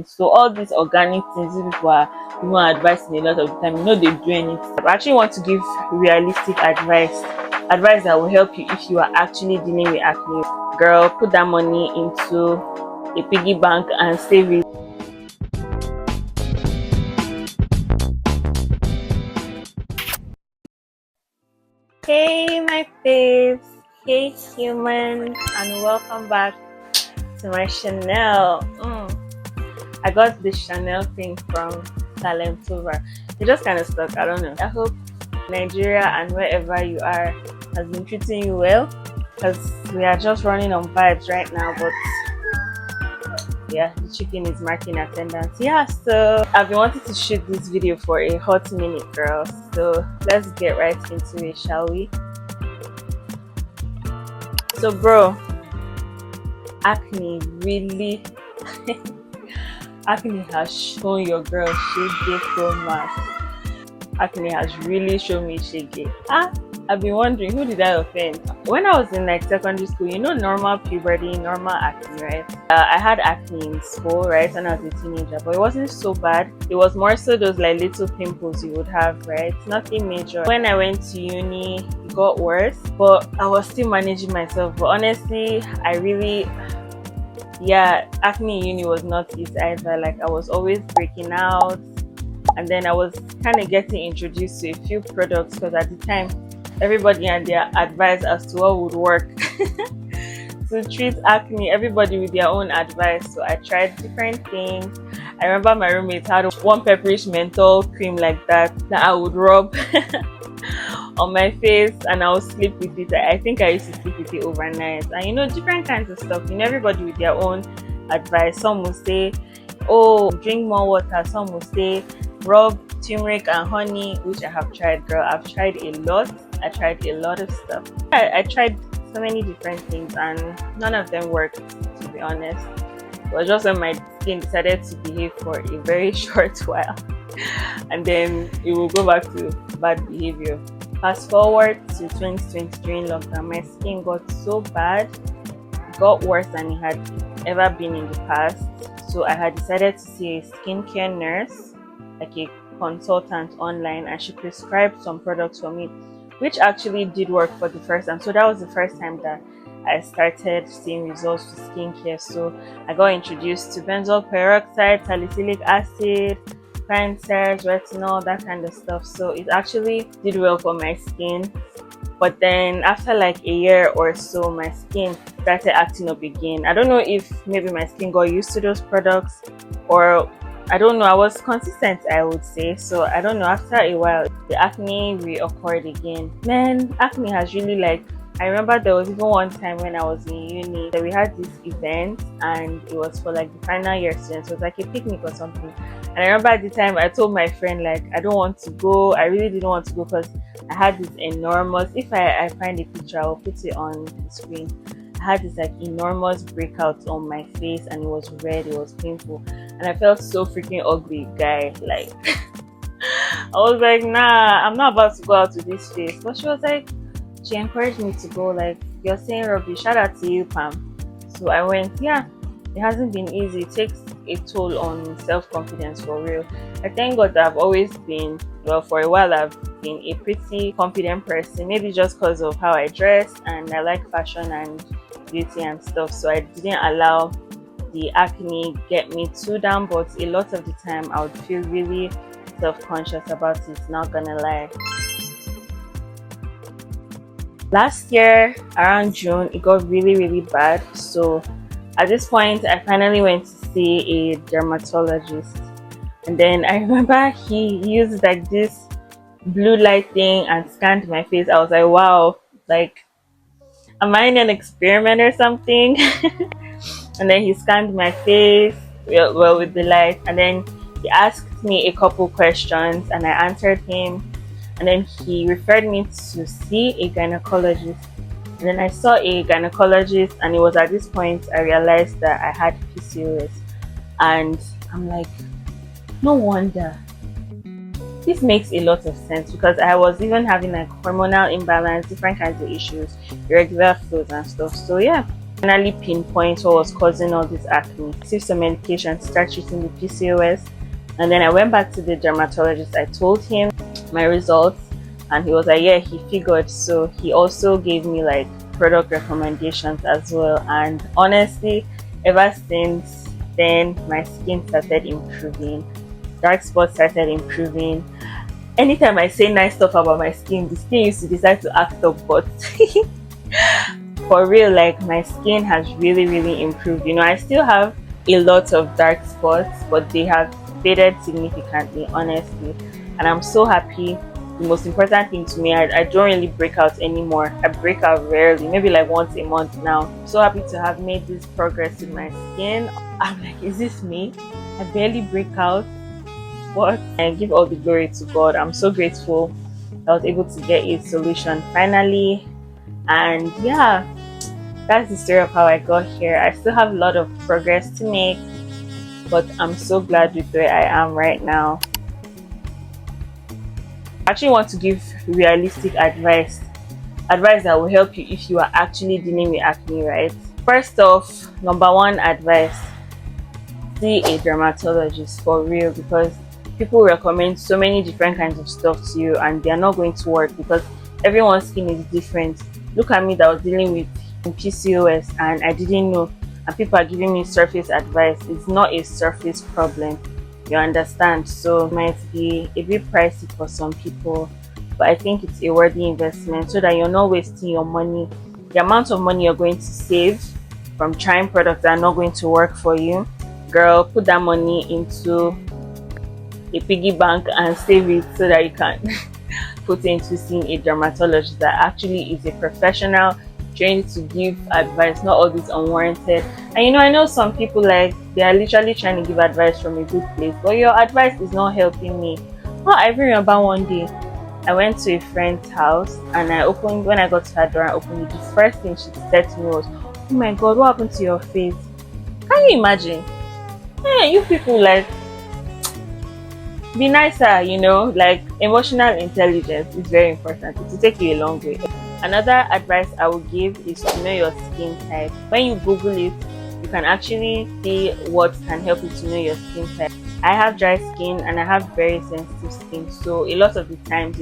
So all these organic things, these people are even advising a lot of the time, they do anything. I actually want to give realistic advice that will help you if you are actually dealing with acne. Girl, put that money into a piggy bank and save it. Hey my faves, hey humans, and welcome back to my Chanel. I got this Chanel thing from Talentover. It just kind of stuck. I don't know. I hope Nigeria and wherever you are has been treating you well, because we are just running on vibes right now. But yeah, the chicken is marking attendance. Yeah, so I've been wanting to shoot this video for a hot minute, girls. So let's get right into it, shall we? So, bro, acne really. Acne has shown your girl shege pro max. Acne has really shown me shege. I've been wondering, who did I offend? When I was in like secondary school, normal puberty, normal acne, right? I had acne in school, right, when I was a teenager, but it wasn't so bad. It was more so those like little pimples you would have, right? Nothing major. When I went to uni, it got worse, but I was still managing myself. But honestly, acne in uni was not easy either. Like, I was always breaking out, and then I was kind of getting introduced to a few products, because at the time everybody and their advice as to what would work to treat acne, everybody with their own advice. So I tried different things. I remember my roommate had one pepperish menthol cream like that I would rub on my face, and I would sleep with it. I think I used to sleep with it overnight. And different kinds of stuff. Everybody with their own advice. Some will say, oh, drink more water. Some will say, rub turmeric and honey, which I have tried, girl. I've tried a lot. I tried a lot of stuff. I tried so many different things, and none of them worked, to be honest. It was just when my skin decided to behave for a very short while, and then it will go back to bad behavior. Fast forward to 2023 in lockdown, my skin got so bad. It got worse than it had ever been in the past. So I had decided to see a skincare nurse, like a consultant online, and she prescribed some products for me, which actually did work for the first time. So that was the first time that I started seeing results with skincare. So I got introduced to benzoyl peroxide, salicylic acid, cleansers, retinol, that kind of stuff. So it actually did well for my skin. But then after like a year or so, my skin started acting up again. I don't know if maybe my skin got used to those products, or I don't know. I was consistent, I would say. So I don't know. After a while, the acne reoccurred again. Man, acne has really I remember there was even one time when I was in uni that we had this event, and it was for like the final year students. It was like a picnic or something. And I remember at the time I told my friend, I don't want to go. I really didn't want to go because I had this enormous, if I find a picture, I will put it on the screen. I had this enormous breakout on my face, and it was red, it was painful, and I felt so freaking ugly, guy. I was like, nah, I'm not about to go out with this face. But she encouraged me to go, you're saying rubbish, shout out to you, Pam. So I went. Yeah, it hasn't been easy. It takes a toll on self-confidence, for real. I thank God that I've always been, for a while I've been a pretty confident person, maybe just because of how I dress, and I like fashion and beauty and stuff. So I didn't allow the acne get me too down, but a lot of the time I would feel really self-conscious about it, not gonna lie. Last year around June, it got really bad. So at this point, I finally went to see a dermatologist, and then I remember he used this blue light thing and scanned my face. I was like, wow, am I in an experiment or something? And then he scanned my face with the light, and then he asked me a couple questions, and I answered him, and then he referred me to see a gynecologist. And then I saw a gynecologist, and it was at this point I realized that I had PCOS. And I'm like, no wonder. This makes a lot of sense, because I was even having hormonal imbalance, different kinds of issues, irregular flows and stuff. So yeah, Finally pinpoint what was causing all this acne. Received some medication to start treating the PCOS, and then I went back to the dermatologist. I told him my results, and he was like, yeah, he figured. So he also gave me like product recommendations as well, and honestly, ever since then my skin started improving, dark spots started improving. Anytime I say nice stuff about my skin, the skin used to decide to act up, but for real, like my skin has really improved. I still have a lot of dark spots, but they have faded significantly, honestly, and I'm so happy. The most important thing to me, I don't really break out anymore. I break out rarely, maybe like once a month now. I'm so happy to have made this progress in my skin. I'm like, is this me? I barely break out, but I give all the glory to God. I'm so grateful I was able to get a solution finally. And yeah, that's the story of how I got here. I still have a lot of progress to make, but I'm so glad with where I am right now. I actually want to give realistic advice that will help you if you are actually dealing with acne, right? First off, number one advice: see a dermatologist for real, because people recommend so many different kinds of stuff to you and they are not going to work because everyone's skin is different. Look at me that was dealing with PCOS and I didn't know, and people are giving me surface advice. It's not a surface problem, you understand? So it might be a bit pricey for some people, but I think it's a worthy investment so that you're not wasting your money. The amount of money you're going to save from trying products that are not going to work for you, girl, put that money into a piggy bank and save it so that you can put it into seeing a dermatologist that actually is a professional trained to give advice, not all this unwarranted. And I know some people, like, they are literally trying to give advice from a good place, but your advice is not helping me. Well, I remember one day I went to a friend's house and when I got to her door and opened it, the first thing she said to me was, oh my god, what happened to your face? Can you imagine? Hey, you people, like, be nicer, like emotional intelligence is very important. It will take you a long way. Another advice I would give is to know your skin type. When you Google it, you can actually see what can help you to know your skin type. I have dry skin and I have very sensitive skin, so a lot of the times,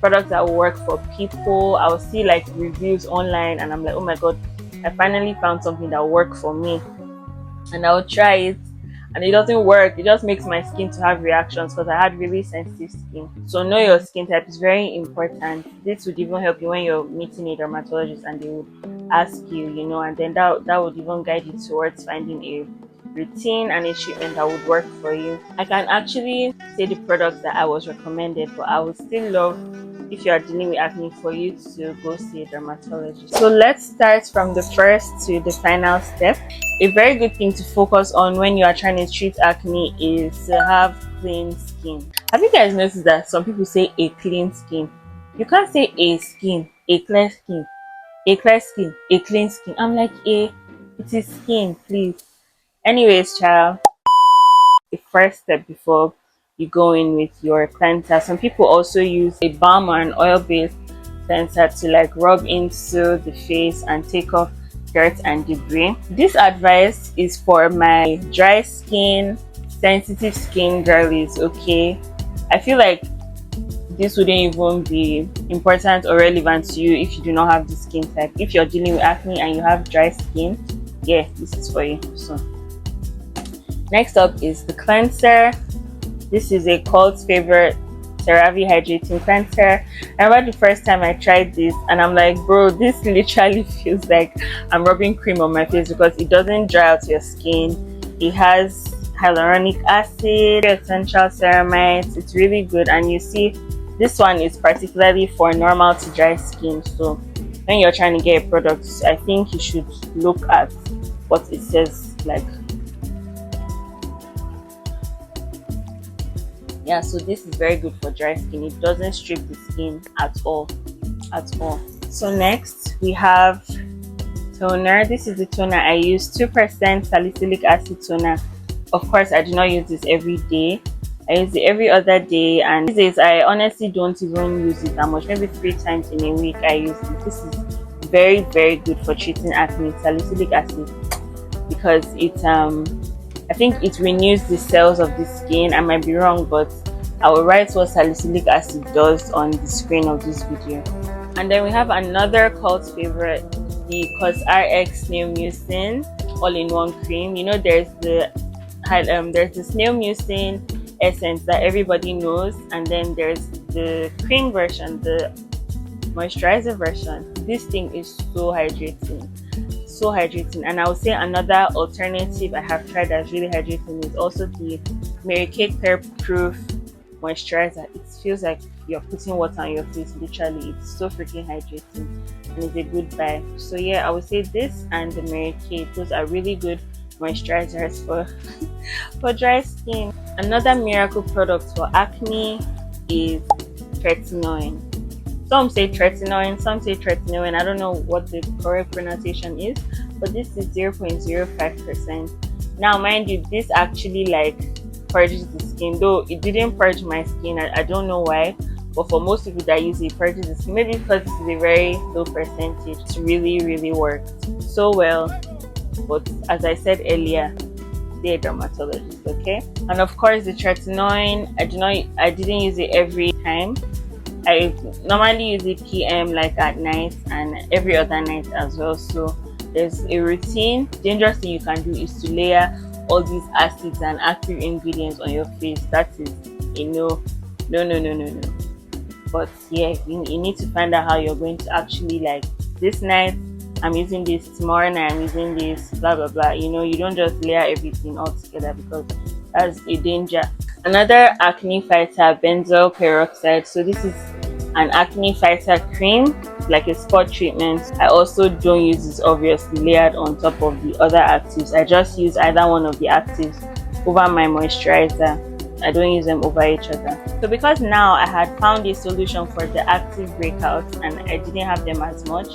products that will work for people, I'll see like reviews online and I'm like, oh my god, I finally found something that will work for me, and I'll try it and it doesn't work. It just makes my skin to have reactions because I had really sensitive skin. So know your skin type is very important. This would even help you when you're meeting a dermatologist and they would ask you, and then that would even guide you towards finding a routine and a treatment that would work for you. I can actually say the products that I was recommended, but I would still love, if you are dealing with acne, for you to go see a dermatologist. So let's start from the first to the final step. A very good thing to focus on when you are trying to treat acne is to have clean skin. Have you guys noticed that some people say a clean skin? You can't say a skin, a clear skin, a clear skin, a clean skin. I'm like, it is skin, please. Anyways, child, the first step before you go in with your cleanser. Some people also use a balm or an oil-based cleanser to like rub into the face and take off dirt and debris. This advice is for my dry skin, sensitive skin girlies, okay? I feel like this wouldn't even be important or relevant to you if you do not have the skin type. If you're dealing with acne and you have dry skin, yeah, this is for you. So next up is the cleanser. This is a cult favorite, CeraVe hydrating cleanser. I remember the first time I tried this and I'm like, bro, this literally feels like I'm rubbing cream on my face because it doesn't dry out your skin. It has hyaluronic acid, essential ceramides. It's really good, and you see this one is particularly for normal to dry skin. So when you're trying to get a product, I think you should look at what it says, like. Yeah, so this is very good for dry skin. It doesn't strip the skin at all. So next we have toner. This is the toner I use, 2% salicylic acid toner. Of course, I do not use this every day. I use it every other day, and these days I honestly don't even use it that much. Maybe 3 times in a week I use it. This is very, very good for treating acne, salicylic acid, because I think it renews the cells of the skin. I might be wrong, but I will write what salicylic acid does on the screen of this video. And then we have another cult favorite, the CosRX Snail Mucin all-in-one cream. You know, there's the snail mucin essence that everybody knows, and then there's the cream version, the moisturizer version. This thing is so hydrating, so hydrating. And I would say another alternative I have tried that's really hydrating is also the Mary Kay Clear Proof moisturizer. It feels like you're putting water on your face, literally. It's so freaking hydrating, and it's a good buy. So yeah, I would say this and the Mary Kay, those are really good moisturizers for for dry skin. Another miracle product for acne is tretinoin. Some say tretinoin, some say tretinoin. I don't know what the correct pronunciation is, but this is 0.05%. Now mind you, this actually like purges the skin, though it didn't purge my skin. I don't know why, but for most people that use it, purges the skin. Maybe because this is a very low percentage. It's really worked so well. But as I said earlier, they're dermatologists, okay? And of course the tretinoin, I didn't use it every time. I normally use it PM, like at night, and every other night as well. So there's a routine. Dangerous thing you can do is to layer all these acids and active ingredients on your face. That is a no. But yeah, you need to find out how you're going to actually, like, this night I'm using this, tomorrow night I'm using this, blah blah blah. You know, you don't just layer everything all together, because that's a danger. Another acne fighter, benzoyl peroxide. So this is an acne fighter cream, like a spot treatment. I also don't use this obviously layered on top of the other actives. I just use either one of the actives over my moisturizer. I don't use them over each other. So because now I had found a solution for the active breakouts and I didn't have them as much,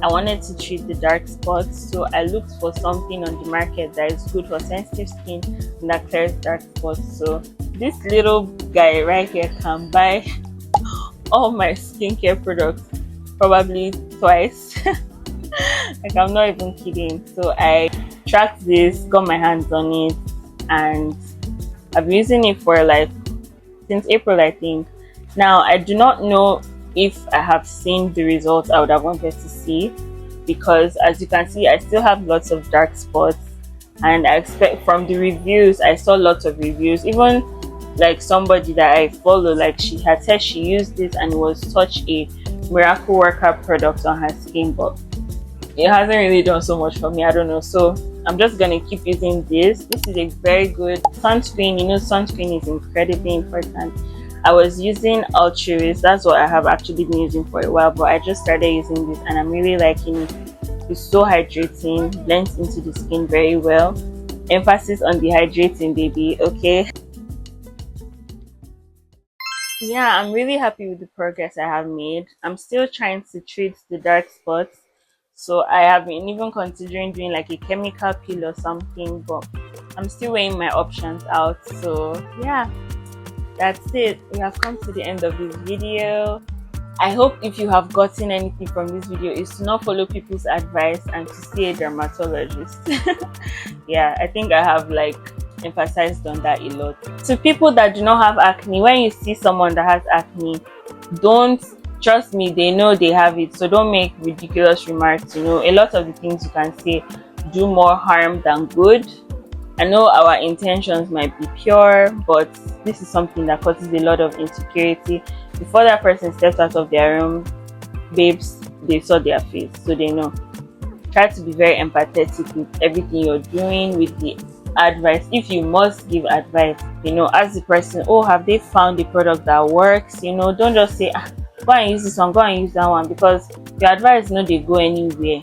I wanted to treat the dark spots. So I looked for something on the market that is good for sensitive skin and that clears dark spots. So this little guy right here can buy all my skincare products probably twice. Like, I'm not even kidding. So I tracked this, got my hands on it, and I've been using it for like since April, I think. Now I do not know if I have seen the results I would have wanted to see, because as you can see I still have lots of dark spots, and I expect from the reviews, I saw lots of reviews, even like somebody that I follow, like she had said she used this and it was such a miracle worker product on her skin, but it hasn't really done so much for me. I don't know, so I'm just gonna keep using this. This is a very good sunscreen. You know, sunscreen is incredibly important. I was using Ultraviolet, that's what I have actually been using for a while, but I just started using this and I'm really liking it. It's so hydrating, blends into the skin very well. Emphasis on the hydrating, baby, okay? Yeah, I'm really happy with the progress I have made. I'm still trying to treat the dark spots, so I have been even considering doing like a chemical peel or something, but I'm still weighing my options out. So yeah, that's it. We have come to the end of this video. I hope if you have gotten anything from this video is to not follow people's advice and to see a dermatologist. Yeah, I think I have like emphasized on that a lot. To people that do not have acne, when you see someone that has acne, don't, trust me, they know they have it, so don't make ridiculous remarks. You know, a lot of the things you can say do more harm than good. I know our intentions might be pure, but this is something that causes a lot of insecurity. Before that person steps out of their room, babes, they saw their face, so they know. Try to be very empathetic with everything you're doing, with the advice. If you must give advice, you know, ask the person, oh, have they found a product that works? You know, don't just say, go and use this one, go and use that one, because your advice no they go anywhere.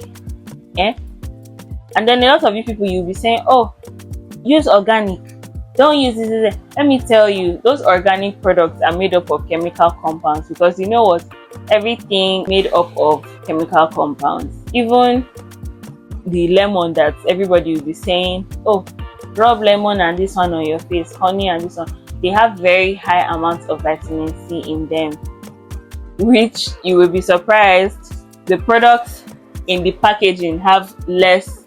And then a lot of you people, you'll be saying, oh, use organic, don't use this. Let me tell you, those organic products are made up of chemical compounds, because you know what, everything made up of chemical compounds. Even the lemon that everybody will be saying, oh, rub lemon and this one on your face, honey and this one, they have very high amounts of vitamin C in them, which you will be surprised the products in the packaging have less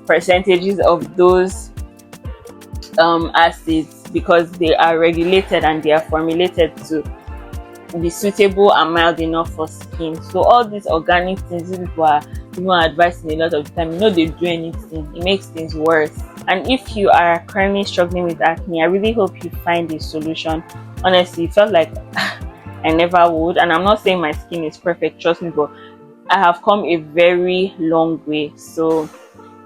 percentages of those acids, because they are regulated and they are formulated to be suitable and mild enough for skin. So all these organic things, these people are even advising a lot of the time, they do anything, it makes things worse. And if you are currently struggling with acne, I really hope you find a solution. Honestly, it felt like I never would, and I'm not saying my skin is perfect, trust me, but I have come a very long way. So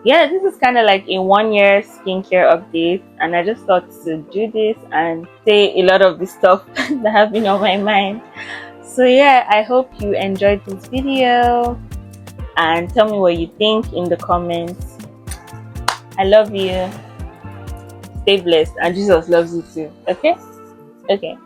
yeah, this is kind of like a 1 year skincare update, and I just thought to do this and say a lot of the stuff that have been on my mind. So yeah, I hope you enjoyed this video, and tell me what you think in the comments. I love you, stay blessed, and Jesus loves you too. Okay.